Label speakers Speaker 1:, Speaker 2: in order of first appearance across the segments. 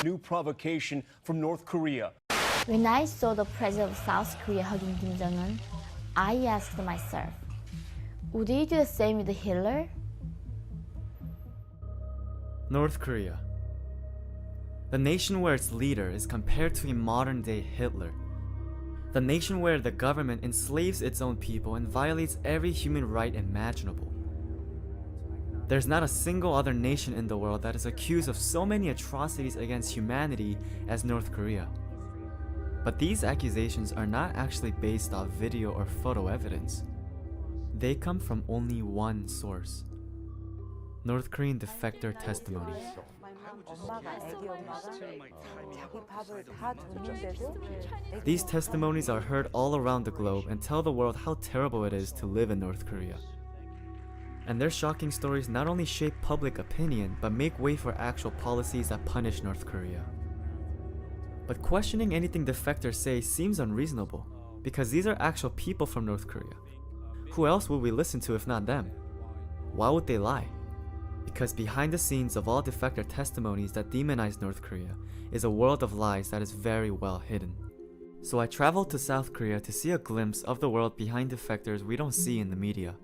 Speaker 1: New provocation from North Korea.
Speaker 2: When I saw the president of South Korea hugging Kim Jong-un, I asked myself, would he do the same with Hitler?
Speaker 3: North Korea. The nation where its leader is compared to a modern-day Hitler. The nation where the government enslaves its own people and violates every human right imaginable. There's not a single other nation in the world that is accused of so many atrocities against humanity as North Korea. But these accusations are not actually based off video or photo evidence. They come from only one source: North Korean defector testimonies. These testimonies are heard all around the globe and tell the world how terrible it is to live in North Korea. And their shocking stories not only shape public opinion, but make way for actual policies that punish North Korea. But questioning anything defectors say seems unreasonable, because these are actual people from North Korea. Who else would we listen to if not them? Why would they lie? Because behind the scenes of all defector testimonies that demonize North Korea is a world of lies that is very well hidden. So I traveled to South Korea to see a glimpse of the world behind defectors we don't see in the media.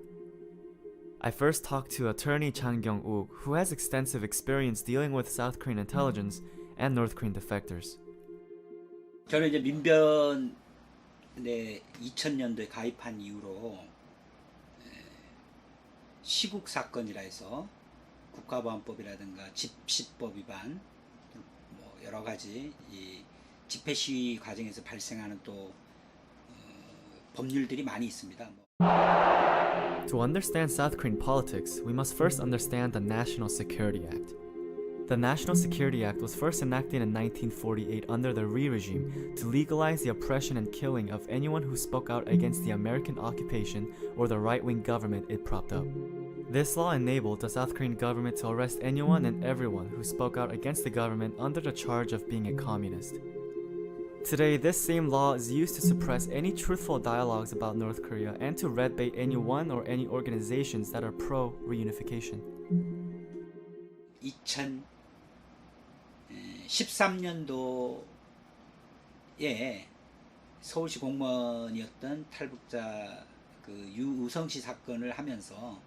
Speaker 3: I first talked to attorney Chang Kyung-uk, who has extensive experience dealing with South Korean intelligence and North Korean defectors.
Speaker 4: 저는 이제 민변에 2000년도에 가입한 이후로 시국 사건이라 해서 국가보안법이라든가 집시법 위반, 뭐 여러 가지 이 집회 시위 과정에서 발생하는 또 법률들이 많이 있습니다.
Speaker 3: To understand South Korean politics, we must first understand the National Security Act. The National Security Act was first enacted in 1948 under the Lee regime to legalize the oppression and killing of anyone who spoke out against the American occupation or the right-wing government it propped up. This law enabled the South Korean government to arrest anyone and everyone who spoke out against the government under the charge of being a communist. Today, this same law is used to suppress any truthful dialogues about North Korea and to red bait anyone or any organizations that are pro-reunification.
Speaker 4: 2013년도에 서울시 공무원이었던 탈북자 그 유우성 씨 사건을 하면서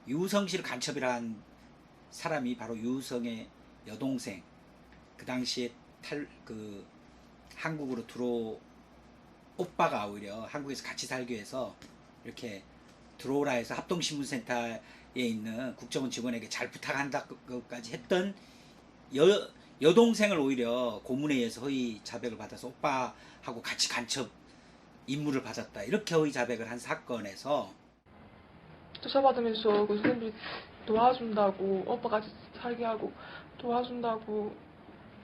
Speaker 4: 유우성 씨를 간첩이라 한 사람이 바로 유우성의 여동생, 그 당시에 한국으로 오빠가 오히려 한국에서 같이 살기 위해서 이렇게 들어오라 해서 합동신문센터에 있는 국정원 직원에게 잘 부탁한다고까지 했던 여동생을 오히려 고문에 의해서 허위 자백을 받아서 오빠하고 같이 간첩 임무를 받았다, 이렇게 허위 자백을 한 사건에서
Speaker 5: 조사받으면서 그 선생님들이 도와준다고, 오빠 같이 살게 하고 도와준다고,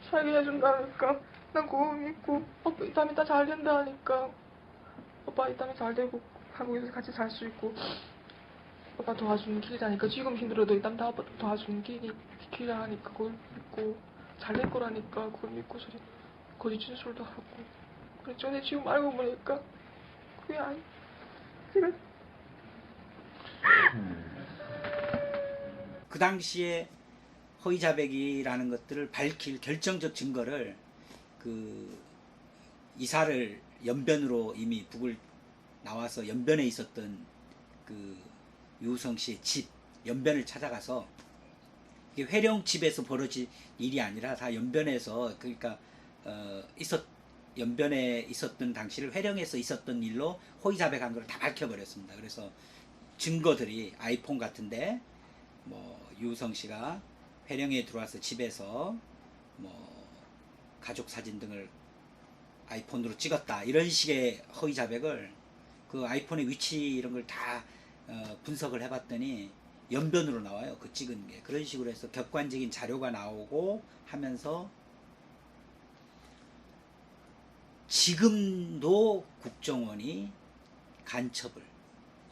Speaker 5: 살게 해준다니까 난 그거 믿고, 오빠 이따 잘 된다 하니까, 오빠 이따 잘 되고 한국에서 같이 살 수 있고 오빠 도와주는 길이라니까, 지금 힘들어도 이따 다 오빠 도와주는 길이라 하니까 그걸 믿고 잘 될 거라니까 그걸 믿고 저리 거짓 진술도 하고 그랬죠. 근데 지금 알고 보니까 그게 아니, 그래.
Speaker 4: 그 당시에 허위 자백이라는 것들을 밝힐 결정적 증거를 그 이사를 연변으로 이미 북을 나와서 연변에 있었던 그 유우성 씨의 집 연변을 찾아가서, 이게 회령 집에서 벌어진 일이 아니라 다 연변에서, 그러니까 연변에 있었던 당시를 회령에서 있었던 일로 허위 자백한 걸 다 밝혀버렸습니다. 그래서 증거들이 아이폰 같은데 뭐 유우성 씨가 회령에 들어와서 집에서 뭐 가족 사진 등을 아이폰으로 찍었다, 이런 식의 허위 자백을 그 아이폰의 위치 이런 걸 다 분석을 해봤더니 연변으로 나와요. 그 찍은 게. 그런 식으로 해서 객관적인 자료가 나오고 하면서 지금도 국정원이 간첩을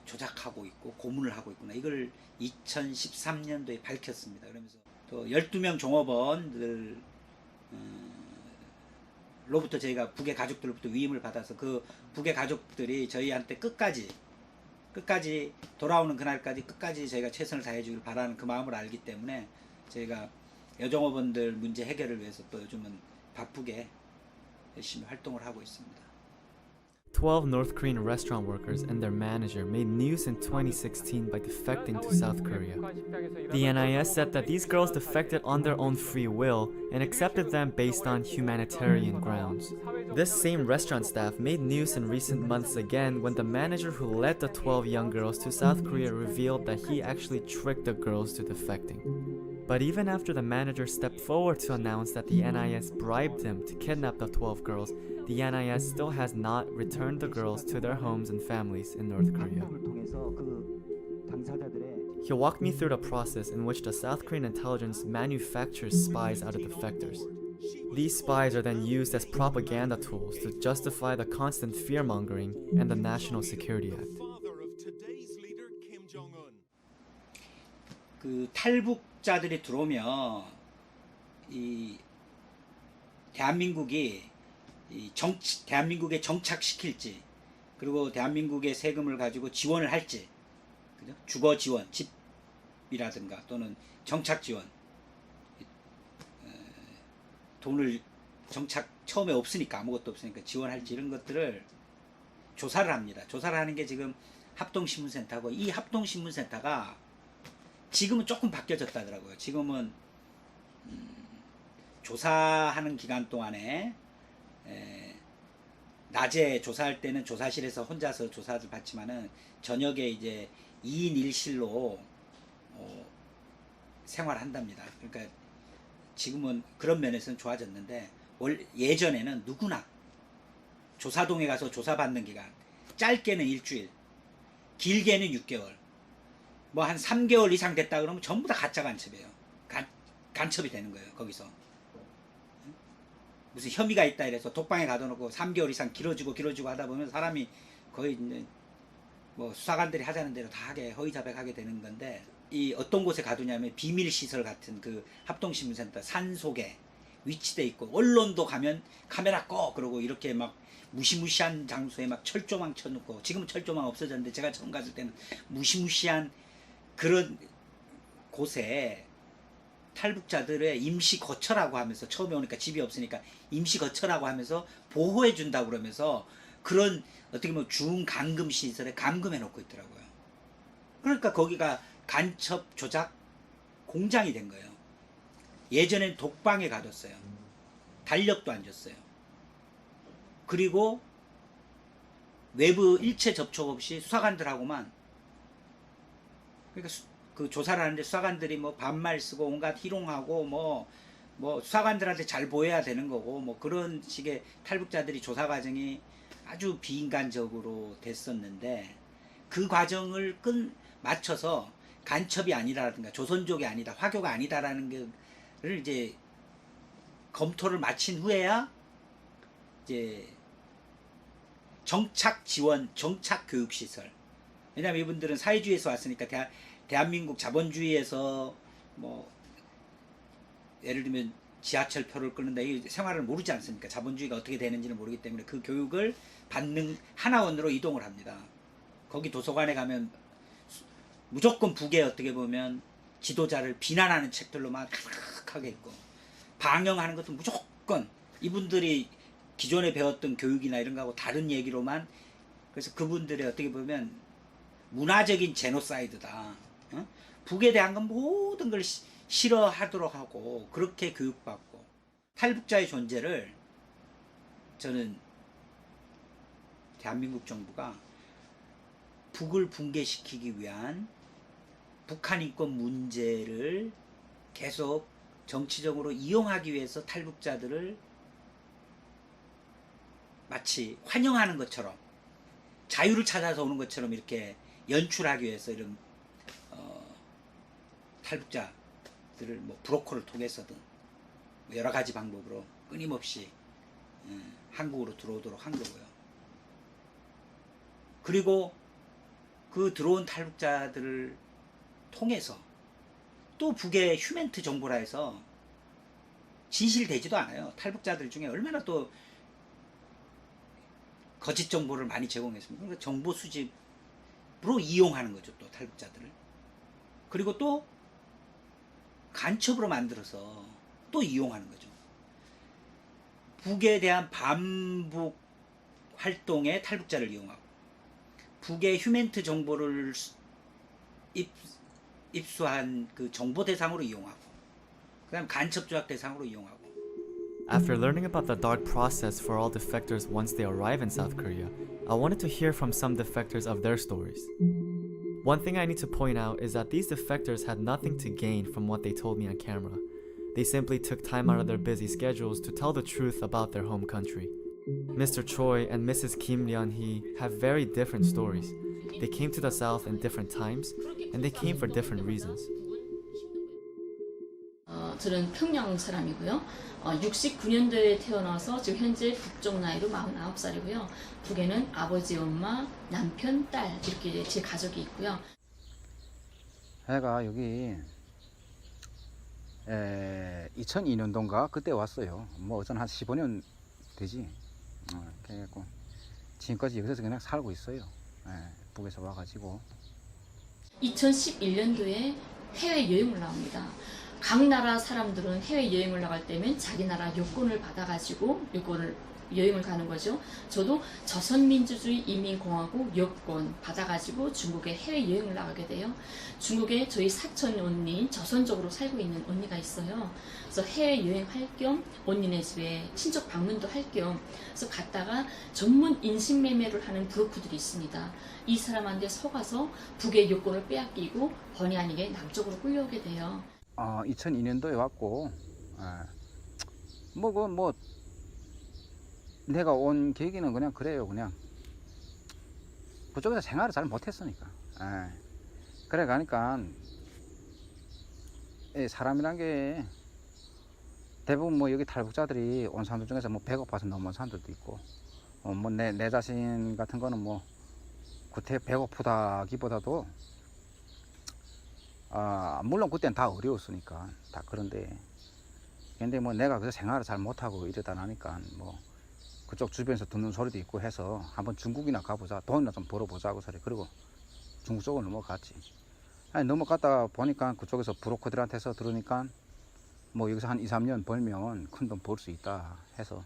Speaker 4: 조작하고 있고 고문을 하고 있구나, 이걸 2013년도에 밝혔습니다. 그러면서 또 12명 종업원들 로부터 저희가 북의 가족들로부터 위임을 받아서 그 북의 가족들이 저희한테 끝까지 돌아오는 그날까지 끝까지 저희가 최선을 다해 주길 바라는 그 마음을 알기 때문에 저희가 여종업원들 문제 해결을 위해서 또 요즘은 바쁘게 열심히 활동을 하고 있습니다.
Speaker 3: 12 North Korean restaurant workers and their manager made news in 2016 by defecting to South Korea. The NIS said that these girls defected on their own free will and accepted them based on humanitarian grounds. This same restaurant staff made news in recent months again when the manager who led the 12 young girls to South Korea revealed that he actually tricked the girls to defecting. But even after the manager stepped forward to announce that the NIS bribed him to kidnap the 12 girls, the NIS still has not returned the girls to their homes and families in North Korea. He walked me through the process in which the South Korean intelligence manufactures spies out of defectors. These spies are then used as propaganda tools to justify the constant fear-mongering and the National Security Act.
Speaker 4: 그 탈북자들이 들어오면 이 대한민국이 대한민국에 정착시킬지, 그리고 대한민국의 세금을 가지고 지원을 할지, 그죠? 주거 지원, 집이라든가 또는 정착 지원, 돈을 정착 처음에 없으니까, 아무것도 없으니까 지원할지, 이런 것들을 조사를 합니다. 조사를 하는 게 지금 합동신문센터고, 이 합동신문센터가 지금은 조금 바뀌어졌다더라고요. 지금은 조사하는 기간 동안에 낮에 조사할 때는 조사실에서 혼자서 조사를 받지만은 저녁에 이제 2인 1실로 생활한답니다. 그러니까 지금은 그런 면에서는 좋아졌는데, 예전에는 누구나 조사동에 가서 조사받는 기간, 짧게는 일주일, 길게는 6개월, 뭐 한 3개월 이상 됐다 그러면 전부 다 가짜 간첩이에요. 간첩이 되는 거예요. 거기서 무슨 혐의가 있다 이래서 독방에 가둬놓고 3개월 이상 길어지고 하다 보면 사람이 거의 이제 뭐 수사관들이 하자는 대로 다 하게, 허위자백하게 되는 건데, 이 어떤 곳에 가두냐면 비밀시설 같은 그 합동신문센터 산속에 위치돼 있고, 언론도 가면 카메라 꺼 그러고 이렇게 막 무시무시한 장소에 막 철조망 쳐놓고, 지금은 철조망 없어졌는데 제가 처음 갔을 때는 무시무시한 그런 곳에 탈북자들의 임시 거처라고 하면서, 처음에 오니까 집이 없으니까 임시 거처라고 하면서 보호해 준다고 그러면서 그런 어떻게 보면 중감금 시설에 감금해 놓고 있더라고요. 그러니까 거기가 간첩 조작 공장이 된 거예요. 예전엔 독방에 가뒀어요. 달력도 안 줬어요. 그리고 외부 일체 접촉 없이 수사관들하고만, 그러니까 그 조사를 하는데 수사관들이 뭐 반말 쓰고 온갖 희롱하고 뭐 수사관들한테 잘 보여야 되는 거고, 뭐 그런 식의 탈북자들이 조사 과정이 아주 비인간적으로 됐었는데, 그 과정을 맞춰서 간첩이 아니라든가 조선족이 아니다, 화교가 아니다라는 거를 이제 검토를 마친 후에야 이제 정착 지원, 정착 교육 시설. 왜냐하면 이분들은 사회주의에서 왔으니까 대한민국 자본주의에서 뭐 예를 들면 지하철표를 끊는다, 이 생활을 모르지 않습니까? 자본주의가 어떻게 되는지를 모르기 때문에 그 교육을 받는 하나원으로 이동을 합니다. 거기 도서관에 가면 무조건 북에 어떻게 보면 지도자를 비난하는 책들로 막 가득하게 있고, 방영하는 것도 무조건 이분들이 기존에 배웠던 교육이나 이런 거하고 다른 얘기로만, 그래서 그분들의 어떻게 보면 문화적인 제노사이드다. 북에 대한 건 모든 걸 싫어하도록 하고 그렇게 교육받고, 탈북자의 존재를 저는 대한민국 정부가 북을 붕괴시키기 위한 북한 인권 문제를 계속 정치적으로 이용하기 위해서 탈북자들을 마치 환영하는 것처럼, 자유를 찾아서 오는 것처럼 이렇게 연출하기 위해서 이런 탈북자들을 뭐 브로커를 통해서든 여러 가지 방법으로 끊임없이 한국으로 들어오도록 한 거고요. 그리고 그 들어온 탈북자들을 통해서 또 북의 휴멘트 정보라 해서 진실되지도 않아요. 탈북자들 중에 얼마나 또 거짓 정보를 많이 제공했습니다. 그러니까 정보 수집으로 이용하는 거죠, 또 탈북자들을. 그리고 또 간첩으로 만들어서 또 이용하는 거죠. 북에 대한 반북 활동에 탈북자를 이용하고 북의 휴멘트 정보를 입수한 그 정보 대상으로 이용하고 그다음 간첩 조작 대상으로 이용하고.
Speaker 3: After learning about the dark process for all defectors once they arrive in South Korea, I wanted to hear from some defectors of their stories. One thing I need to point out is that these defectors had nothing to gain from what they told me on camera. They simply took time out of their busy schedules to tell the truth about their home country. Mr. Choi and Mrs. Kim Ryun-hee have very different stories. They came to the South in different times, and they came for different reasons.
Speaker 6: 저는 평양 사람이고요. 69년도에 태어나서 지금 현재 국적 나이로 49살이고요. 북에는 아버지, 엄마, 남편, 딸 이렇게 제 가족이 있고요.
Speaker 7: 제가 여기 2002년도인가 그때 왔어요. 뭐 어전 한 15년 되지. 그래갖고 지금까지 여기서 그냥 살고 있어요. 북에서 와가지고.
Speaker 6: 2011년도에 해외 여행을 나옵니다. 각 나라 사람들은 해외 여행을 나갈 때면 자기 나라 요건을 받아가지고 여행을 가는 거죠. 저도 조선민주주의 인민공화국 여권 받아가지고 중국에 해외 여행을 나가게 돼요. 중국에 저희 사촌 언니, 조선족으로 살고 있는 언니가 있어요. 그래서 해외 여행할 겸 언니네 집에 친척 방문도 할 겸 그래서 갔다가 전문 인신매매를 하는 브로커들이 있습니다. 이 사람한테 속아서 북의 여권을 빼앗기고 번이 아니게 남쪽으로 끌려오게 돼요.
Speaker 7: 2002년도에 왔고, 내가 온 계기는 그냥 그래요. 그냥 그쪽에서 생활을 잘 못했으니까. 그래 가니까 사람이란 게 대부분 뭐 여기 탈북자들이 온 사람들 중에서 뭐 배고파서 넘어온 사람들도 있고, 뭐 내 자신 같은 거는 뭐 구태 배고프다기보다도 물론 그때는 다 어려웠으니까 다 그런데 근데 뭐 내가 그래서 생활을 잘 못하고 이러다 나니까 뭐 그쪽 주변에서 듣는 소리도 있고 해서 한번 중국이나 가보자, 돈이나 좀 벌어보자고 소리. 그리고 중국 쪽으로 넘어갔지. 넘어갔다 보니까 그쪽에서 브로커들한테서 들으니까 뭐 여기서 한 2, 3년 벌면 큰 돈 벌 수 있다 해서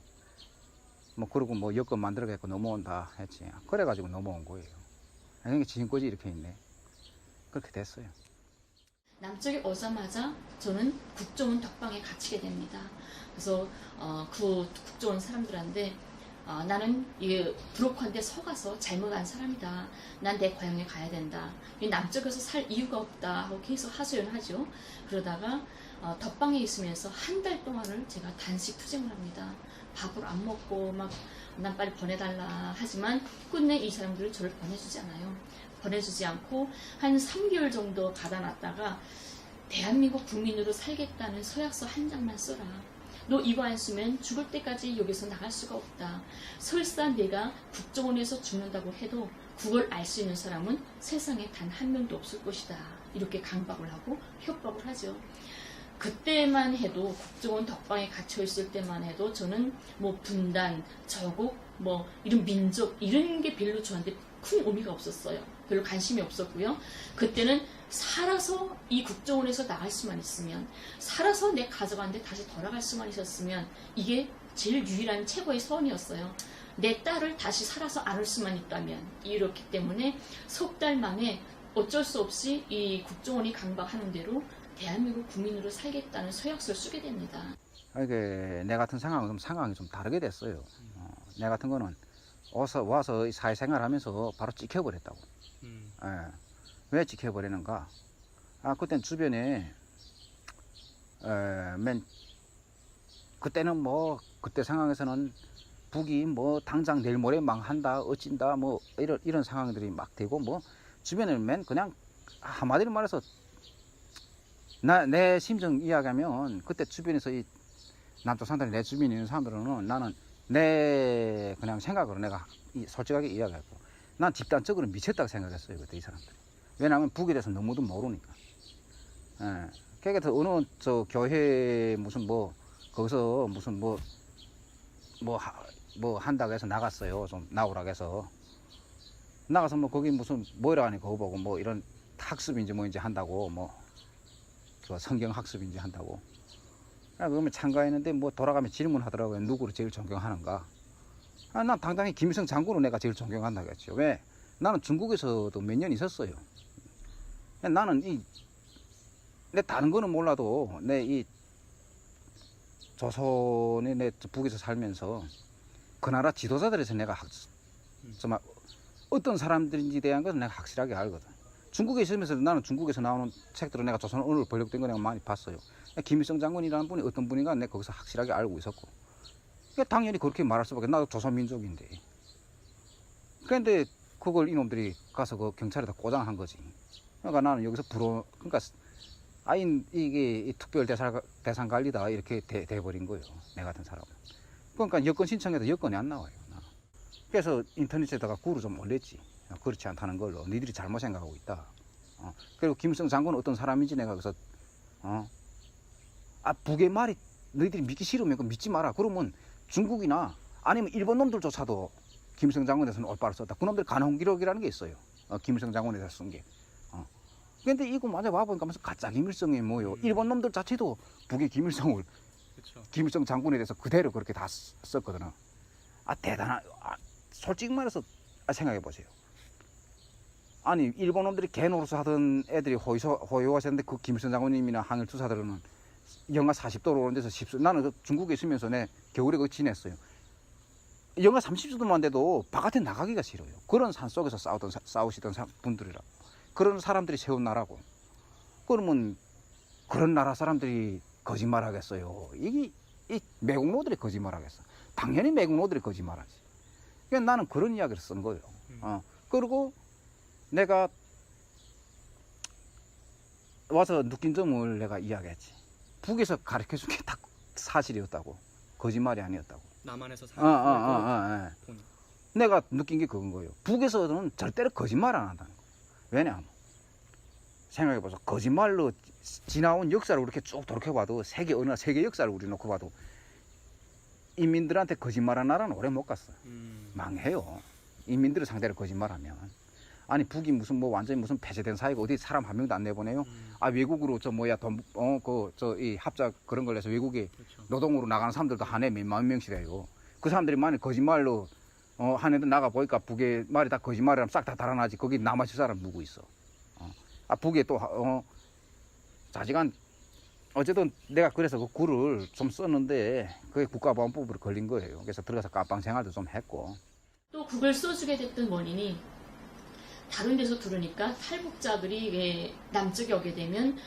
Speaker 7: 뭐 그러고 뭐 여권 만들어갖고 넘어온다 했지. 그래가지고 넘어온 거예요. 그러니까 지금까지 이렇게 있네. 그렇게 됐어요.
Speaker 6: 남쪽에 오자마자 저는 국정원 덕방에 갇히게 됩니다. 그래서 그 국정원 사람들한테 나는 이 브로커한테 속아서 잘못한 사람이다. 난 내 고향에 가야 된다. 남쪽에서 살 이유가 없다 하고 계속 하소연하죠. 그러다가 덕방에 있으면서 한 달 동안을 제가 단식 투쟁을 합니다. 밥을 안 먹고 막 난 빨리 보내달라 하지만 끝내 이 사람들은 저를 보내주지 않아요. 보내주지 않고 한 3개월 정도 가다 놨다가 대한민국 국민으로 살겠다는 서약서 한 장만 써라. 너 이거 안 쓰면 죽을 때까지 여기서 나갈 수가 없다. 설사 내가 국정원에서 죽는다고 해도 그걸 알 수 있는 사람은 세상에 단 한 명도 없을 것이다. 이렇게 강박을 하고 협박을 하죠. 그때만 해도 국정원 덕방에 갇혀 있을 때만 해도 저는 뭐 분단, 저국, 뭐 이런 민족 이런 게 별로 저한테 큰 의미가 없었어요. 별로 관심이 없었고요. 그때는 살아서 이 국정원에서 나갈 수만 있으면, 살아서 내 가족한테 다시 돌아갈 수만 있었으면 이게 제일 유일한 최고의 소원이었어요. 내 딸을 다시 살아서 안을 수만 있다면. 이렇기 때문에 석 달 만에 어쩔 수 없이 이 국정원이 강박하는 대로 대한민국 국민으로 살겠다는 서약서를 쓰게 됩니다.
Speaker 7: 내 같은 상황이 좀 다르게 됐어요. 내 같은 거는 와서 사회생활 하면서 바로 찍혀버렸다고. 왜 찍혀버리는가? 그땐 주변에 그때는 뭐 그때 상황에서는 북이 뭐 당장 내일 모레 망한다 어찐다 뭐 이런 상황들이 막 되고 뭐 주변에 그냥 한마디로 말해서 내 심정 이야기하면 그때 주변에서 이 남쪽 사람들 내 주변에 있는 사람들은 나는 내 그냥 생각으로 내가 솔직하게 이야기하고 난 집단적으로 미쳤다고 생각했어요 그때 이 사람들이. 왜냐하면 북에 대해서 너무도 모르니까. 그러니까 어느 저 교회 무슨 뭐 거기서 무슨 뭐 한다고 해서 나갔어요. 좀 나오라고 해서 나가서 뭐 거기 무슨 뭐라 하니 그거 보고 뭐 이런 학습인지 뭐인지 한다고 뭐 가르쳐 성경 학습인지 한다고. 그러면 참가했는데 뭐 돌아가면 질문하더라고요. 누구를 제일 존경하는가? 난 당당히 김일성 장군을 내가 제일 존경한다겠죠. 왜? 나는 중국에서도 몇 년 있었어요. 나는 내 다른 거는 몰라도 내 이 조선에 내 북에서 살면서 그 나라 지도자들에서 내가 정말 어떤 사람들인지 대한 것은 내가 확실하게 알거든. 중국에 있으면서 나는 중국에서 나오는 책들을 내가 조선 언어로 번역된 거 내가 많이 봤어요. 김일성 장군이라는 분이 어떤 분인가 내가 거기서 확실하게 알고 있었고. 당연히 그렇게 말할 수밖에. 나도 조선민족인데. 그런데 그걸 이놈들이 가서 그 경찰에다 고장한 거지. 그러니까 나는 여기서 그러니까 이게 특별 대상 관리다 이렇게 돼버린 거예요. 내 같은 사람은. 그러니까 여권 신청해도 여권이 안 나와요. 그래서 인터넷에다가 글을 좀 올렸지. 그렇지 않다는 걸로. 니들이 잘못 생각하고 있다. 그리고 김일성 장군은 어떤 사람인지 내가 그래서 북의 말이 너희들이 믿기 싫으면 그거 믿지 마라. 그러면 중국이나 아니면 일본 놈들조차도 김일성 장군에 대해서는 올바로 썼다. 그놈들 간홍기록이라는 게 있어요. 김일성 장군에 대해서 쓴 게. 근데 이거 맞아 와보니까 무슨 가짜 김일성이 뭐요. 일본 놈들 자체도 북의 김일성을
Speaker 3: 그쵸.
Speaker 7: 김일성 장군에 대해서 그대로 그렇게 다 썼거든. 대단한. 솔직히 말해서 생각해 보세요. 아니 일본 놈들이 개노릇 하던 애들이 호요하셨는데 그 김일성 장군님이나 항일 투사들은 영하 40도로 오는 데서 10수. 나는 그 중국에 있으면서 내 겨울에 거기 지냈어요. 영하 30도만 돼도 바깥에 나가기가 싫어요. 그런 산 속에서 싸우시던 분들이라. 그런 사람들이 세운 나라고. 그러면 그런 나라 사람들이 거짓말하겠어요. 이 매국노들이 거짓말하겠어. 당연히 매국노들이 거짓말하지. 그러니까 나는 그런 이야기를 쓴 거예요. 그리고 내가 와서 느낀 점을 내가 이야기했지. 북에서 가르쳐준 게 다 사실이었다고. 거짓말이 아니었다고.
Speaker 3: 남한에서 사는
Speaker 7: 내가 느낀 게 그건 거예요. 북에서는 절대로 거짓말 안 한다는 거예요. 왜냐하면 생각해보자. 거짓말로 지나온 역사를 이렇게 쭉 돌이켜봐도 세계 어느 세계 역사를 우리 놓고 봐도 인민들한테 거짓말한 나라는 오래 못 갔어. 망해요. 인민들을 상대로 거짓말하면. 아니 북이 무슨 뭐 완전히 무슨 폐쇄된 사회가 어디 사람 한 명도 안 내보내요. 외국으로 이 합작 그런 걸 해서 외국에
Speaker 3: 그렇죠.
Speaker 7: 노동으로 나가는 사람들도 한 해 몇만 명씩 해요. 그 사람들이 만약 거짓말로 한 해도 나가 보니까 북의 말이 다 거짓말이라면 싹 다 달아나지. 거기 남아있을 사람 누구 있어. 북에 또 자지간 어쨌든 내가 그래서 그 글을 좀 썼는데 그게 국가보안법으로 걸린 거예요. 그래서 들어가서 깜빵 생활도 좀 했고.
Speaker 6: 또 그걸 써주게 됐던 원인이 다른 데서 들으니까 탈북자들이 왜 남쪽에 오게 되면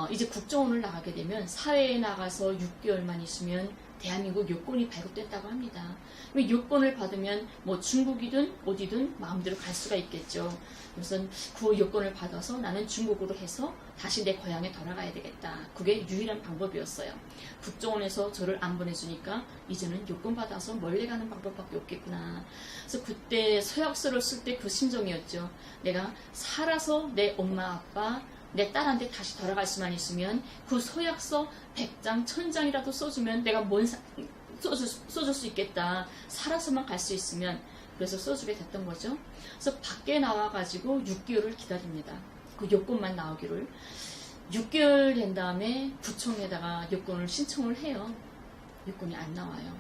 Speaker 6: 이제 국정원을 나가게 되면 사회에 나가서 6개월만 있으면 대한민국 여권이 발급됐다고 합니다. 여권을 받으면 뭐 중국이든 어디든 마음대로 갈 수가 있겠죠. 우선 그 여권을 받아서 나는 중국으로 해서 다시 내 고향에 돌아가야 되겠다. 그게 유일한 방법이었어요. 국정원에서 저를 안 보내주니까 이제는 여권 받아서 멀리 가는 방법밖에 없겠구나. 그래서 그때 서약서를 쓸 때 그 심정이었죠. 내가 살아서 내 엄마 아빠 내 딸한테 다시 돌아갈 수만 있으면 그 서약서 100장 1000장이라도 써주면 내가 써줄 수 있겠다. 살아서만 갈 수 있으면. 그래서 써주게 됐던 거죠. 그래서 밖에 나와가지고 6개월을 기다립니다. 그 여권만 나오기를. 6개월 된 다음에 구청에다가 여권을 신청을 해요. 여권이 안 나와요.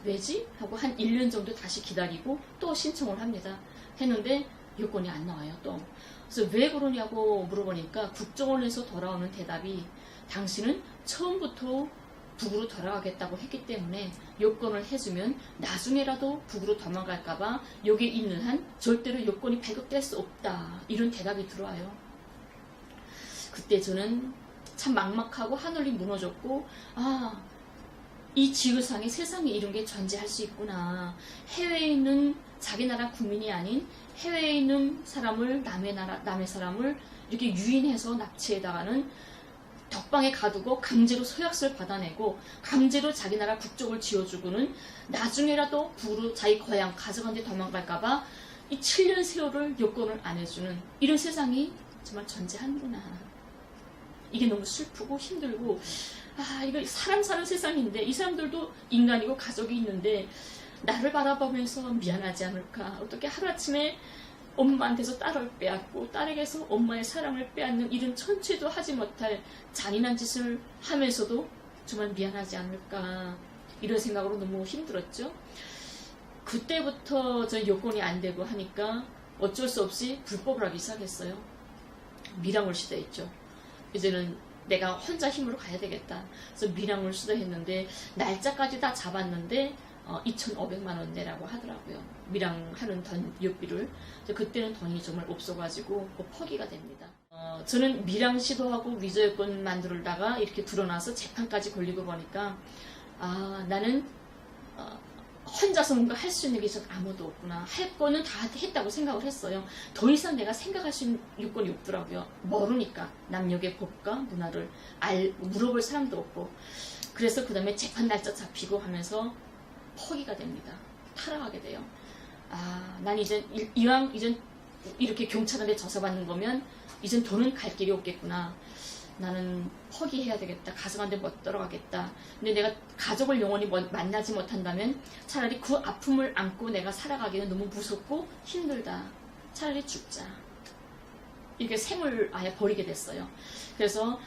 Speaker 6: 왜지? 하고 한 1년 정도 다시 기다리고 또 신청을 합니다. 했는데 여권이 안 나와요. 또. 그래서 왜 그러냐고 물어보니까 국정원에서 돌아오는 대답이 당신은 처음부터 북으로 돌아가겠다고 했기 때문에 여권을 해주면 나중에라도 북으로 도망갈까봐 여기 있는 한 절대로 여권이 발급될 수 없다. 이런 대답이 들어와요. 그때 저는 참 막막하고 하늘이 무너졌고 이 지구상에 세상에 이런 게 존재할 수 있구나. 해외에 있는 자기 나라 국민이 아닌 해외에 있는 사람을 남의 사람을 이렇게 유인해서 납치해다가는 덕방에 가두고 강제로 서약서를 받아내고 강제로 자기 나라 국적을 지어주고는 나중에라도 북으로 자기 고향 가정한 데 도망갈까봐 이 7년 세월을 여권을 안 해주는 이런 세상이 정말 존재하는구나. 이게 너무 슬프고 힘들고 이거 사람 사는 세상인데 이 사람들도 인간이고 가족이 있는데 나를 바라보면서 미안하지 않을까. 어떻게 하루아침에 엄마한테서 딸을 빼앗고 딸에게서 엄마의 사랑을 빼앗는 이런 천추도 하지 못할 잔인한 짓을 하면서도 정말 미안하지 않을까 이런 생각으로 너무 힘들었죠. 그때부터 저 여건이 안 되고 하니까 어쩔 수 없이 불법을 하기 시작했어요. 밀항을 시도했죠. 이제는 내가 혼자 힘으로 가야 되겠다. 그래서 밀항을 시도했는데 날짜까지 다 잡았는데 2,500만 원 내라고 하더라고요. 밀항하는 연비를. 그때는 돈이 정말 없어가지고 포기가 됩니다. 저는 밀항 시도하고 위조 여권 만들다가 이렇게 드러나서 재판까지 걸리고 보니까 나는 혼자서 뭔가 할 수 있는 게 전 아무도 없구나. 할 거는 다 했다고 생각을 했어요. 더 이상 내가 생각할 수 있는 요건이 없더라고요. 모르니까 남녀의 법과 문화를 물어볼 사람도 없고. 그래서 그 다음에 재판 날짜 잡히고 하면서 포기가 됩니다. 타락하게 돼요. 난 이제 이왕 이젠 이렇게 경찰한테 조사받는 거면 이젠 돈은 갈 길이 없겠구나. 나는 포기해야 되겠다. 가족한테 못 들어가겠다. 근데 내가 가족을 영원히 만나지 못한다면 차라리 그 아픔을 안고 내가 살아가기는 너무 무섭고 힘들다. 차라리 죽자. 이렇게 생을 아예 버리게 됐어요. 그래서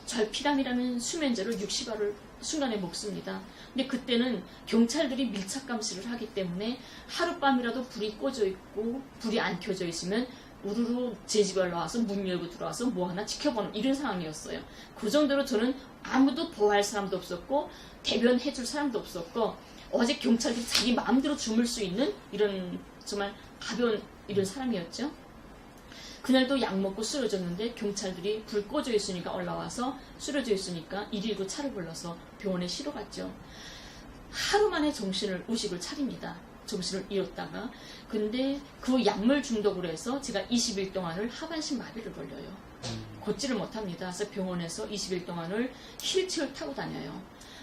Speaker 6: 절피람이라는 수면제를 60알을 순간에 먹습니다. 근데 그때는 경찰들이 밀착 감시를 하기 때문에 하룻밤이라도 불이 꺼져 있고 불이 안 켜져 있으면 우르르 제 집에 올라와서 문 열고 들어와서 뭐 하나 지켜보는 이런 상황이었어요. 그 정도로 저는 아무도 보호할 사람도 없었고 대변해줄 사람도 없었고 어제 경찰들이 자기 마음대로 주물 수 있는 이런 정말 가벼운 이런 사람이었죠. 그날도 약 먹고 쓰러졌는데 경찰들이 불 꺼져 있으니까 올라와서 쓰러져 있으니까 119 차를 불러서 병원에 실어갔죠. 하루 만에 의식을 차립니다. 정신을 잃었다가. 근데 그 약물 중독으로 해서 제가 20일 동안을 하반신 마비를 걸려요. 걷지를 못합니다. 그래서 병원에서 20일 동안을 휠체어를 타고 다녀요.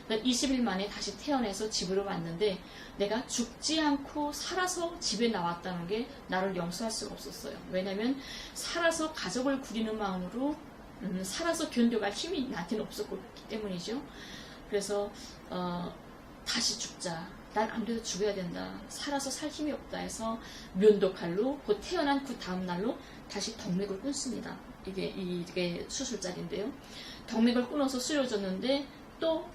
Speaker 6: 20일 만에 다시 태어나서 집으로 왔는데 내가 죽지 않고 살아서 집에 나왔다는 게 나를 용서할 수가 없었어요. 왜냐면 살아서 가족을 구리는 마음으로 살아서 견뎌갈 힘이 나한테는 없었기 때문이죠. 그래서 다시 죽자. 난 아무래도 죽어야 된다. 살아서 살 힘이 없다 해서 면도칼로 곧 태어난 그 다음 날로 다시 덕맥을 끊습니다. 이게 수술자리인데요. 덕맥을 끊어서 쓰러졌는데 또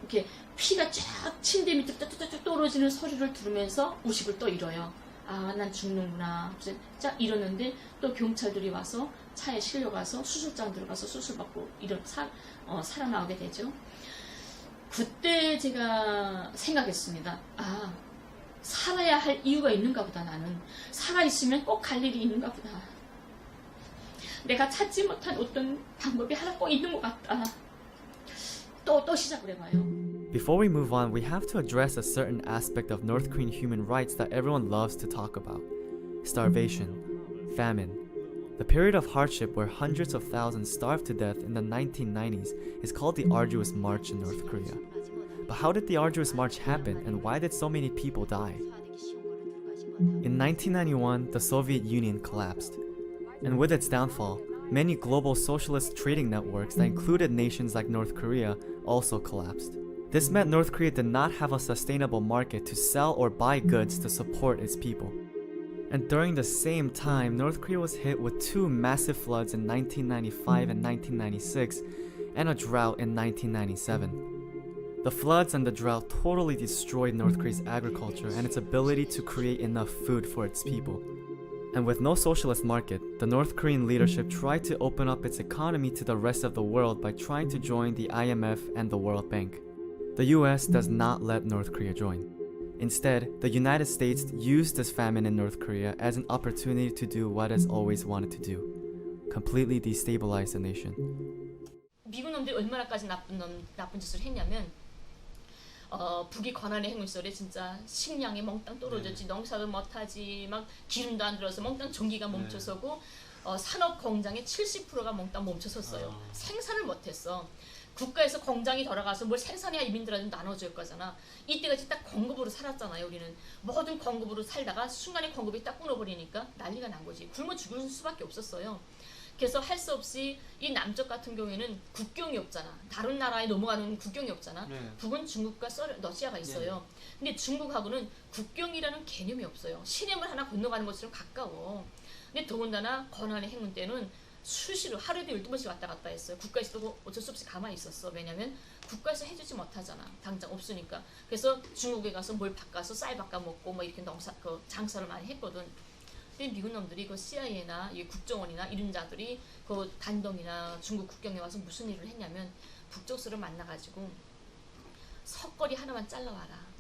Speaker 6: 이렇게 피가 쫙 침대 밑에 뚝뚝뚝 떨어지는 소리를 들으면서 의식을 또 잃어요. 난 죽는구나. 쫙 잃었는데 또 경찰들이 와서 차에 실려가서 수술장 들어가서 수술받고 살아나오게 되죠. 그때 제가 생각했습니다. 살아야 할 이유가 있는가 보다. 나는 살아있으면 꼭 갈 일이 있는가 보다. 내가 찾지 못한 어떤 방법이 하나 꼭 있는 것 같다. 또 시작을 해봐요.
Speaker 3: Before we move on, we have to address a certain aspect of North Korean human rights that everyone loves to talk about. Starvation, famine. The period of hardship where hundreds of thousands starved to death in the 1990s is called the Arduous March in North Korea. But how did the Arduous March happen and why did so many people die? In 1991, the Soviet Union collapsed. And with its downfall, many global socialist trading networks that included nations like North Korea also collapsed. This meant North Korea did not have a sustainable market to sell or buy goods to support its people. And during the same time, North Korea was hit with two massive floods in 1995 and 1996, and a drought in 1997. The floods and the drought totally destroyed North Korea's agriculture and its ability to create enough food for its people. And with no socialist market, the North Korean leadership tried to open up its economy to the rest of the world by trying to join the IMF and the World Bank. The US does not let North Korea join. Instead, the United States used this famine in North Korea as an opportunity to do what it's always wanted to do: completely destabilize the nation.
Speaker 6: 미국 놈들이 얼마나까지 나쁜 짓을 했냐면 북이 권한의 행위설에 진짜 식량이 몽땅 떨어졌지, 농사도 못하지, 막 기름도 안 들어서 몽땅 전기가 멈춰서고 산업 공장의 70%가 몽땅 멈춰섰어요. 생산을 못했어. 국가에서 공장이 돌아가서 뭘 생산해야 이민들한테 나눠줄 거잖아. 이때같이 딱 공급으로 살았잖아요. 우리는 모든 공급으로 살다가 순간에 공급이 딱 끊어버리니까 난리가 난 거지. 굶어 죽을 수밖에 없었어요. 그래서 할 수 없이 이 남쪽 같은 경우에는 국경이 없잖아. 다른 나라에 넘어가는 국경이 없잖아. 북은 중국과 러시아가 있어요. 근데 중국하고는 국경이라는 개념이 없어요. 시내물 하나 건너가는 것처럼 가까워. 근데 더군다나 권한의 행군 때는 수시로 하루에도 12번씩 왔다 갔다 했어요. 국가에서도 어쩔 수 없이 가만히 있었어. 왜냐면 국가에서 해주지 못하잖아. 당장 없으니까. 그래서 중국에 가서 뭘 바꿔서 쌀 바꿔 먹고 뭐 이렇게 장사를 많이 했거든. 근데 미국 놈들이 그 CIA나 국정원이나 이런 자들이 그 단동이나 중국 국경에 와서 무슨 일을 했냐면 북쪽수를 만나가지고 석거리 하나만 잘라와라.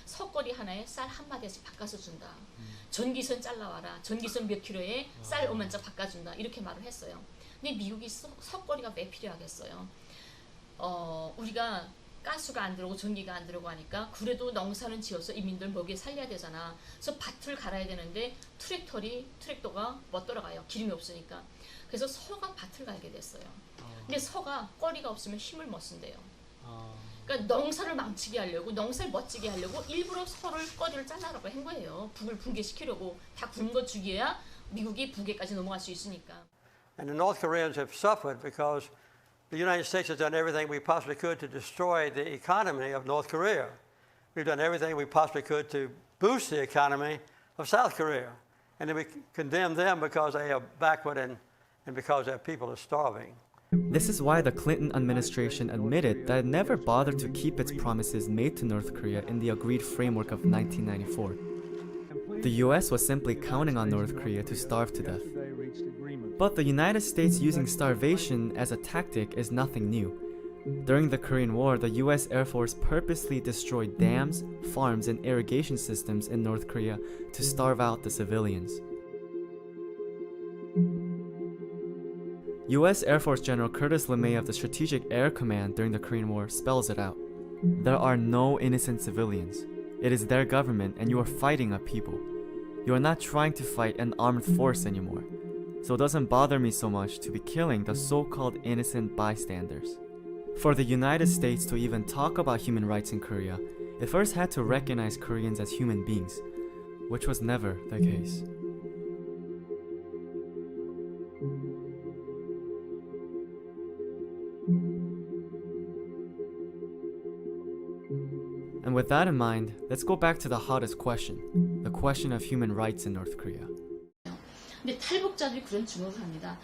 Speaker 6: 석거리 하나에 쌀 한 마디씩 바꿔서 준다. 전기선 잘라와라. 전기선 몇 킬로에 쌀 5만 짜 바꿔준다. 이렇게 말을 했어요. 근데 미국이 석거리가 왜 필요하겠어요? 우리가 가스가 안 들어오고 전기가 안 들어오고 하니까 그래도 농사는 지어서 이민들 먹여 살려야 되잖아. 그래서 밭을 갈아야 되는데 트랙터가 못 돌아가요. 기름이 없으니까. 그래서 서가 밭을 갈게 됐어요. 근데 서가 꺼리가 없으면 힘을 못 쓴대요. 그러니까 농사를 망치게 하려고, 농사를 멋지게 하려고 일부러 서를 꺼리를 잘라라고 한 거예요. 북을 붕괴시키려고. 다 굶어 죽여야 미국이 북에까지 넘어갈 수 있으니까.
Speaker 8: And the North Koreans have suffered because the United States has done everything we possibly could to destroy the economy of North Korea. We've done everything we possibly could to boost the economy of South Korea. And then we condemn them because they are backward and because their people are starving.
Speaker 3: This is why the Clinton administration admitted that it never bothered to keep its promises made to North Korea in the agreed framework of 1994. The US was simply counting on North Korea to starve to death. But the United States using starvation as a tactic is nothing new. During the Korean War, the US Air Force purposely destroyed dams, farms, and irrigation systems in North Korea to starve out the civilians. US Air Force General Curtis LeMay of the Strategic Air Command during the Korean War spells it out. There are no innocent civilians. It is their government and you are fighting a people. You are not trying to fight an armed force anymore. So it doesn't bother me so much to be killing the so-called innocent bystanders. For the United States to even talk about human rights in Korea, it first had to recognize Koreans as human beings, which was never the case. And with that in mind, let's go back to the hottest question, the question of human rights in North Korea.
Speaker 6: 근데 탈북자들이 그런 주목을 합니다.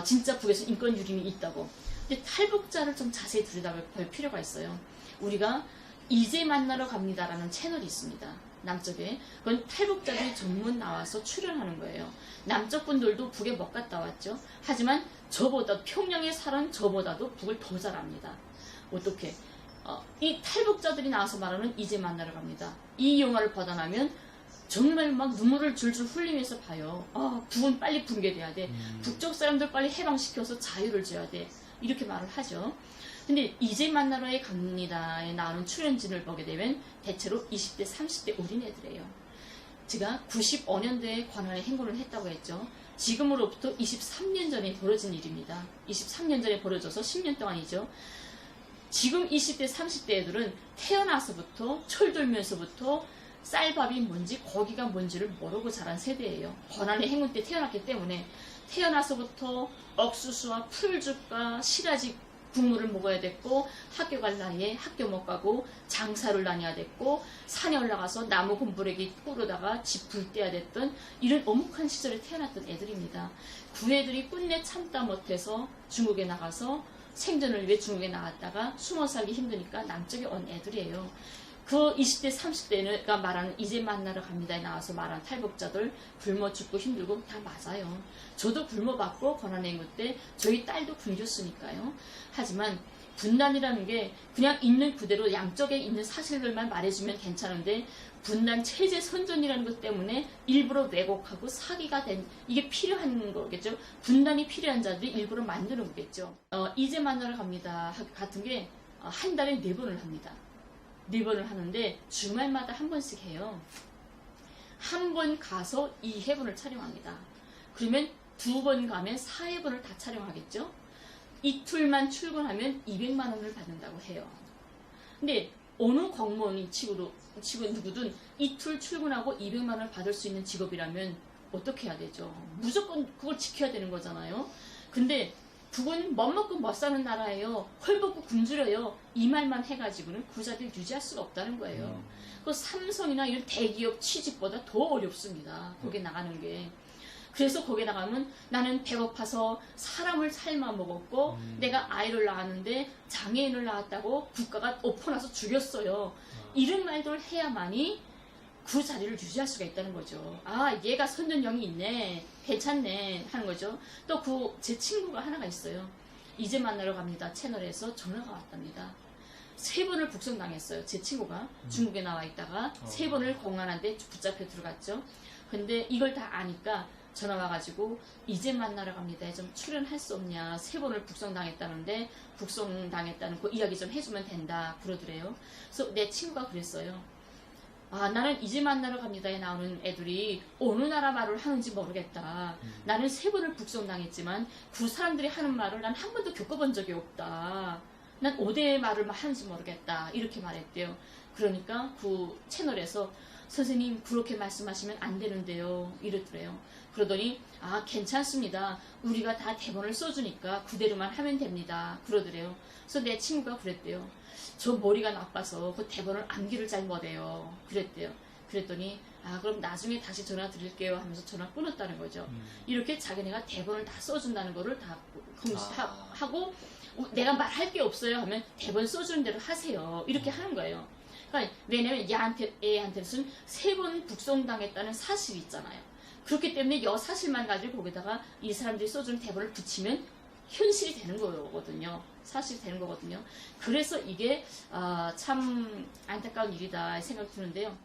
Speaker 6: 진짜 북에서 인권 유린이 있다고. 근데 탈북자를 좀 자세히 들여다볼 필요가 있어요. 우리가 이제 만나러 갑니다라는 채널이 있습니다. 남쪽에. 그건 탈북자들이 전문 나와서 출연하는 거예요. 남쪽 분들도 북에 못 갔다 왔죠. 하지만 저보다 평양에 사는 저보다도 북을 더 잘 압니다. 어떻게? 이 탈북자들이 나와서 말하는 이제 만나러 갑니다. 이 영화를 보다 나면 정말 막 눈물을 줄줄 흘리면서 봐요. 북은 빨리 붕괴돼야 돼. 북쪽 사람들 빨리 해방시켜서 자유를 줘야 돼. 이렇게 말을 하죠. 근데 이제 만나러에 갑니다에 나오는 출연진을 보게 되면 대체로 20대, 30대 어린애들이에요. 제가 95년도에 관할에 행군을 했다고 했죠. 지금으로부터 23년 전에 벌어진 일입니다. 23년 전에 벌어져서 10년 동안이죠. 지금 20대, 30대 애들은 태어나서부터 철들면서부터 쌀밥이 뭔지 고기가 뭔지를 모르고 자란 세대예요. 고난의 행군 때 태어났기 때문에 태어나서부터 옥수수와 풀죽과 시라지 국물을 먹어야 됐고 학교 갈 나이에 학교 못 가고 장사를 다녀야 됐고 산에 올라가서 나무 곰부레기 꾸르다가 집 불 때야 됐던 이런 엄혹한 시절에 태어났던 애들입니다. 그 애들이 끝내 참다 못해서 중국에 나가서 생존을 위해 중국에 나갔다가 숨어 살기 힘드니까 남쪽에 온 애들이에요. 그 20대, 30대가 말하는 이제 만나러 갑니다에 나와서 말하는 탈북자들 굶어 죽고 힘들고 다 맞아요. 저도 굶어봤고 권한행군 때 저희 딸도 굶겼으니까요. 하지만 분단이라는 게 그냥 있는 그대로 양쪽에 있는 사실들만 말해주면 괜찮은데 분단 체제 선전이라는 것 때문에 일부러 왜곡하고 사기가 된 이게 필요한 거겠죠. 분단이 필요한 자들이 일부러 만드는 거겠죠. 이제 만나러 갑니다 같은 게 한 달에 4번을 합니다. 4번을 하는데 주말마다 한 번씩 해요. 한 번 가서 2회분을 촬영합니다. 그러면 2번 가면 4회분을 다 촬영하겠죠. 이틀만 출근하면 200만 원을 받는다고 해요. 근데 어느 공무원이 치고 누구든 이틀 출근하고 200만 원을 받을 수 있는 직업이라면 어떻게 해야 되죠? 무조건 그걸 지켜야 되는 거잖아요. 근데 북은 못 먹고 못 사는 나라예요. 헐벗고 굶주려요. 이 말만 해가지고는 그 자리를 유지할 수가 없다는 거예요. 그 삼성이나 이런 대기업 취직보다 더 어렵습니다. 거기 나가는 게. 그래서 거기 나가면 나는 배고파서 사람을 삶아 먹었고 내가 아이를 낳았는데 장애인을 낳았다고 국가가 엎어나서 죽였어요. 이런 말들을 해야만이 그 자리를 유지할 수가 있다는 거죠. 아, 얘가 선전형이 있네, 괜찮네 하는 거죠. 또 제 친구가 하나가 있어요. 이제 만나러 갑니다 채널에서 전화가 왔답니다. 3번을 북송당했어요. 제 친구가 중국에 나와 있다가 3번을 공안한데 붙잡혀 들어갔죠. 근데 이걸 다 아니까 전화 와가지고 이제 만나러 갑니다. 좀 출연할 수 없냐. 3번을 북송당했다는데 북송당했다는 그 이야기 좀 해주면 된다 그러더래요. 그래서 내 친구가 그랬어요. 아, 나는 이제 만나러 갑니다에 나오는 애들이 어느 나라 말을 하는지 모르겠다. 나는 3번을 북송당했지만 그 사람들이 하는 말을 난 한 번도 겪어본 적이 없다. 난 어디의 말을 하는지 모르겠다. 이렇게 말했대요. 그러니까 그 채널에서 선생님 그렇게 말씀하시면 안 되는데요. 이러더래요. 그러더니 아, 괜찮습니다. 우리가 다 대본을 써주니까 그대로만 하면 됩니다. 그러더래요. 그래서 내 친구가 그랬대요. 저 머리가 나빠서 그 대본을 암기를 잘 못해요. 그랬대요. 그랬더니 아, 그럼 나중에 다시 전화 드릴게요 하면서 전화 끊었다는 거죠. 이렇게 자기네가 대본을 다 써준다는 거를 다 하고 내가 말할 게 없어요 하면 대본 써주는 대로 하세요. 이렇게 하는 거예요. 그러니까 왜냐면 애한테는 3번 북송당했다는 사실이 있잖아요. 그렇기 때문에 이 사실만 가지고 거기다가 이 사람들이 써주는 대본을 붙이면 현실이 되는 거거든요. 사실이 되는 거거든요. 그래서 이게 참 안타까운 일이다 생각이 드는데요.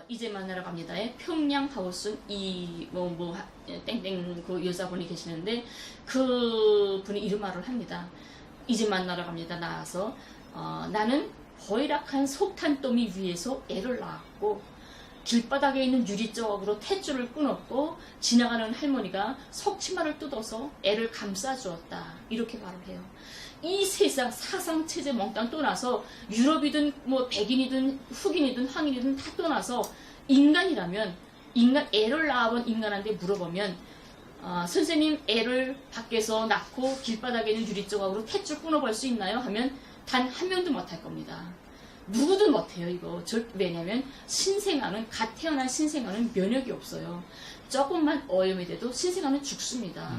Speaker 6: 이제 만나러 갑니다에 평양 하우스 땡땡 그 여자분이 계시는데 그 분이 이런 말을 합니다. 이제 만나러 갑니다. 나와서 나는 허이락한 석탄더미 위에서 애를 낳았고 길바닥에 있는 유리조각으로 탯줄을 끊었고 지나가는 할머니가 석치마를 뜯어서 애를 감싸주었다. 이렇게 말을 해요. 이 세상 사상체제 몽땅 떠나서 유럽이든 뭐 백인이든 흑인이든 황인이든 다 떠나서 인간이라면 애를 낳아본 인간한테 물어보면 선생님 애를 밖에서 낳고 길바닥에 있는 유리조각으로 탯줄 끊어볼 수 있나요? 하면 단 한 명도 못할 겁니다. 누구든 못해요 이거. 왜냐면 갓 태어난 신생아는 면역이 없어요. 조금만 오염이 돼도 신생아는 죽습니다.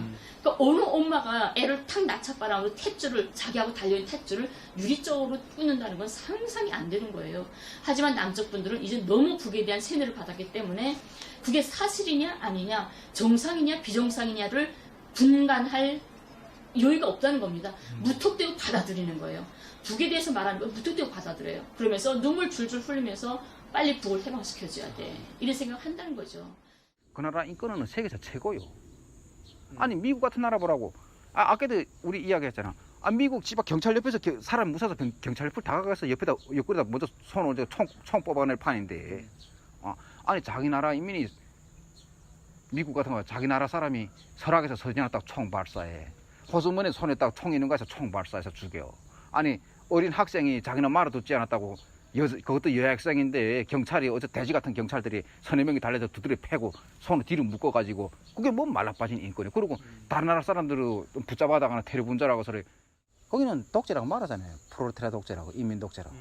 Speaker 6: 그러니까 어느 엄마가 애를 탁 낳자바람으로 탯줄을 자기하고 달려있는 탯줄을 유리쪽으로 끊는다는 건 상상이 안 되는 거예요. 하지만 남쪽 분들은 이제 너무 그에 대한 세뇌를 받았기 때문에 그게 사실이냐 아니냐 정상이냐 비정상이냐를 분간할 여유가 없다는 겁니다. 무턱대고 받아들이는 거예요. 북에 대해서 말하는 걸 무턱대고 받아들여요. 그러면서 눈물 줄줄 흘리면서 빨리 북을 해방시켜줘야 돼. 이런 생각을 한다는 거죠.
Speaker 7: 그 나라 인권은 세계에서 최고요. 아니 미국 같은 나라 보라고. 아까도 우리 이야기했잖아. 미국 집 앞 경찰 옆에서 사람 무서워서 경찰 옆을 다가가서 옆구리에다 먼저 손을 총 뽑아낼 판인데. 아니 자기 나라 인민이 미국 같은 거 자기 나라 사람이 설악에서 서지났다고 총 발사해. 호수문에 손에 딱 총 있는 거에서 총 발사해서 죽여. 아니 어린 학생이 자기는 말을 듣지 않았다고 그것도 여학생인데 경찰이 어제 돼지 같은 경찰들이 3-4명이 달려서 두드려 패고 손을 뒤로 묶어가지고 그게 뭐 말라빠진 인권이에요. 그리고 다른 나라 사람들을 붙잡아다가나 테러분자라고 소리 거기는 독재라고 말하잖아요. 프롤레타리아 독재라고 인민 독재라고.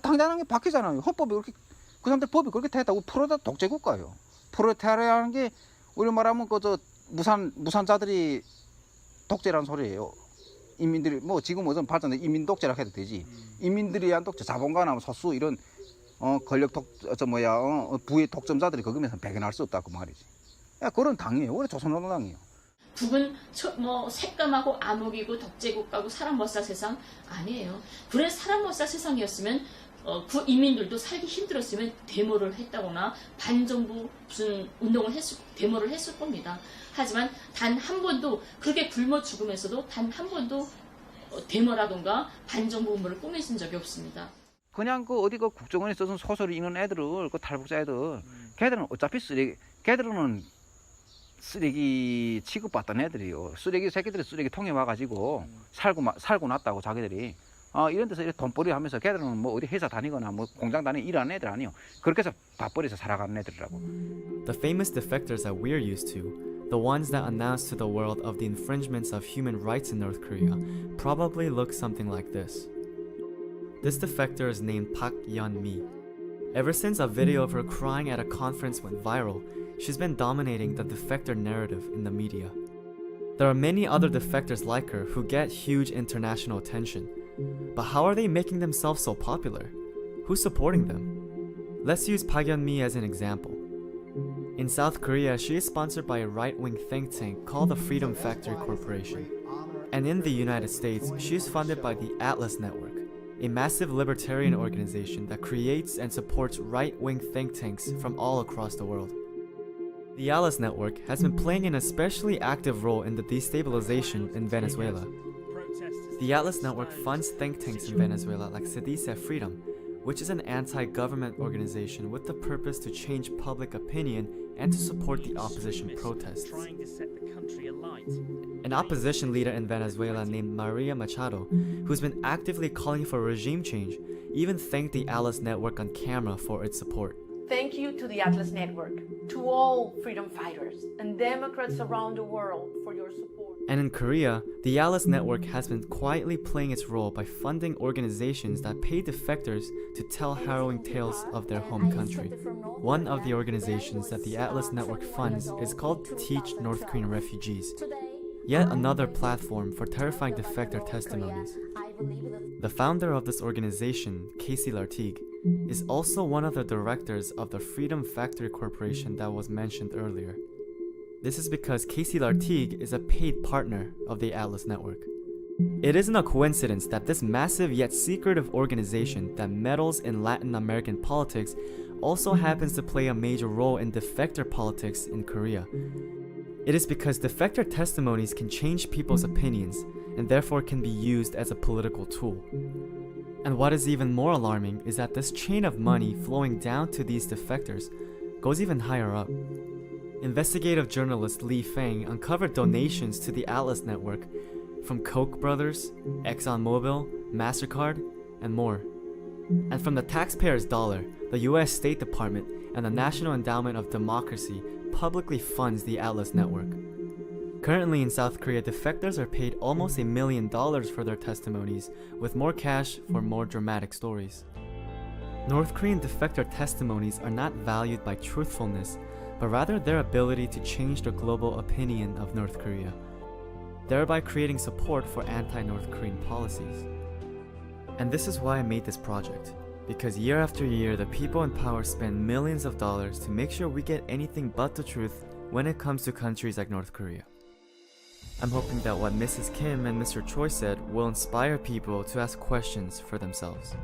Speaker 7: 당장한 게 바뀌잖아요. 헌법이 그렇게 그 사람들 법이 그렇게 됐다고 프롤레타리아 독재 국가예요. 프롤레타리아라는 게 우리 말하면 그저 무산자들이 독재라는 소리예요. 인민들이 뭐 지금 무슨 발전된 인민 독재라고 해도 되지. 인민들이 위한 독재, 자본가나 소수 이런 권력 부의 독점자들이 거기면서 배견할 수 없다 그 말이지. 그런 당이에요. 원래 조선노동당이에요.
Speaker 6: 북은 뭐 색감하고 암흑이고 독재국가고 사람 못 살 세상 아니에요. 그래 사람 못 살 세상이었으면 그 인민들도 살기 힘들었으면 데모를 했다거나 반정부 무슨 운동을 데모를 했을 겁니다. 하지만 단 한 번도 그렇게 굶어 죽으면서도 단 한 번도 데모라던가 반정부 운동을 꾸며진 적이 없습니다.
Speaker 7: 그냥 어디 국정원에 써준 소설을 읽는 애들을 탈북자 애들 걔들은 어차피 걔들은 쓰레기 취급받던 애들이요. 쓰레기 새끼들이 쓰레기통에 와가지고 살고 났다고 자기들이 이런 데서 이렇게 돈벌이 하면서 걔들은 뭐 어디 회사 다니거나 뭐 공장 다니는 일하는 애들 아니요. 그렇게 해서 밥벌이에서 살아가는 애들이라고.
Speaker 3: The famous defectors that we're used to, the ones that announce to the world of the infringements of human rights in North Korea, probably look something like this. This defector is named Park Yeon-mi. Ever since a video of her crying at a conference went viral, she's been dominating the defector narrative in the media. There are many other defectors like her who get huge international attention. But how are they making themselves so popular? Who's supporting them? Let's use Park Yeon-mi as an example. In South Korea, she is sponsored by a right-wing think tank called the Freedom Factory Corporation. And in the United States, she is funded by the Atlas Network, a massive libertarian organization that creates and supports right-wing think tanks from all across the world. The Atlas Network has been playing an especially active role in the destabilization in Venezuela. The Atlas Network funds think tanks in Venezuela like Se Dice Freedom, which is an anti-government organization with the purpose to change public opinion and to support the opposition protests. An opposition leader in Venezuela named Maria Machado, who's been actively calling for regime change, even thanked the Atlas Network on camera for its support.
Speaker 9: Thank you to the Atlas Network, to all freedom fighters and Democrats around the world for your support.
Speaker 3: And in Korea, the Atlas Network has been quietly playing its role by funding organizations that pay defectors to tell harrowing tales of their home country. One of the organizations that the Atlas Network funds is called Teach North Korean Refugees, yet another platform for terrifying defector testimonies. The founder of this organization, Casey Lartigue, is also one of the directors of the Freedom Factory Corporation that was mentioned earlier. This is because Casey Lartigue is a paid partner of the Atlas Network. It isn't a coincidence that this massive yet secretive organization that meddles in Latin American politics also happens to play a major role in defector politics in Korea. It is because defector testimonies can change people's opinions and therefore can be used as a political tool. And what is even more alarming is that this chain of money flowing down to these defectors goes even higher up. Investigative journalist Lee Fang uncovered donations to the Atlas Network from Koch brothers, ExxonMobil, MasterCard, and more. And from the taxpayer's dollar, the US State Department and the National Endowment of Democracy publicly funds the Atlas Network. Currently in South Korea, defectors are paid almost $1 million for their testimonies, with more cash for more dramatic stories. North Korean defector testimonies are not valued by truthfulness, but rather their ability to change the global opinion of North Korea, thereby creating support for anti-North Korean policies. And this is why I made this project, because year after year the people in power spend millions of dollars to make sure we get anything but the truth when it comes to countries like North Korea. I'm hoping that what Mrs. Kim and Mr. Choi said will inspire people to ask questions for themselves.